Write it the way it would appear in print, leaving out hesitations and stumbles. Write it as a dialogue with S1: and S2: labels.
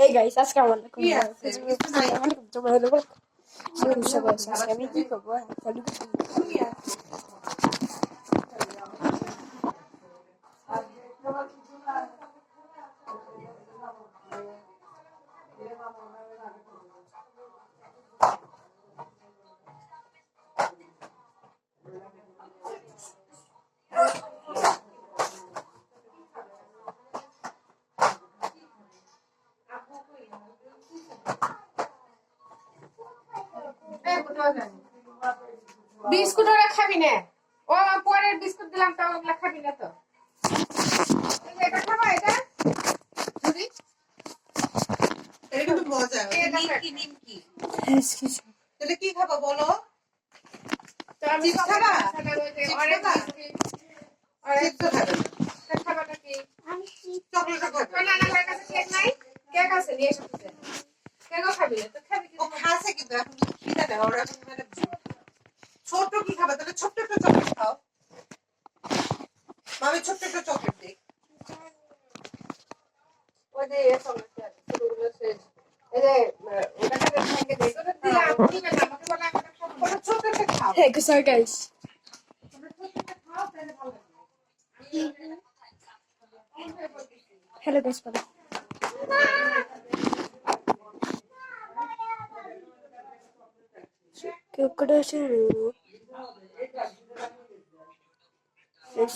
S1: Hey guys, assalamu alaikum.
S2: কি আছে? কিছু নাই।
S1: আমি কি করবো?
S2: কি আছে? বিস্কুট ওরা খাবি না। ও পরের বিস্কুট দিলাম তো ওগুলা খাবি না তো। এটা খাবা এটা? যদি এটা কিন্তু মজা। নিমকি। তাহলে কি খাবো বলো? চিপস খাবা? খাবাটা কি? চকলেট খাবে। না না আমার কাছে কেক নাই। কেক আছে নিয়ে এসো। কেকও খাবি না তো খাবি কি? ও খাসে কিন্তু এখন খিদে নেই ওরা এখন মানে ছোট কি খাবে তাহলে ছোট্ট একটা চকলেট খাও মামি ছোট্ট একটা চকলেট দিই ওই যে চকলেটটা ছোটগুলো শেষ এই যে ওটাকে ভেঙে দেই তোরা দিলাম দিবে না আমাকে বলে একটা ছোট্ট একটা খাও
S1: Hey, sorry guys.
S2: ছোট্ট একটা খাও তাহলে ভালো লাগবে
S1: Hello guys, brother. Yes.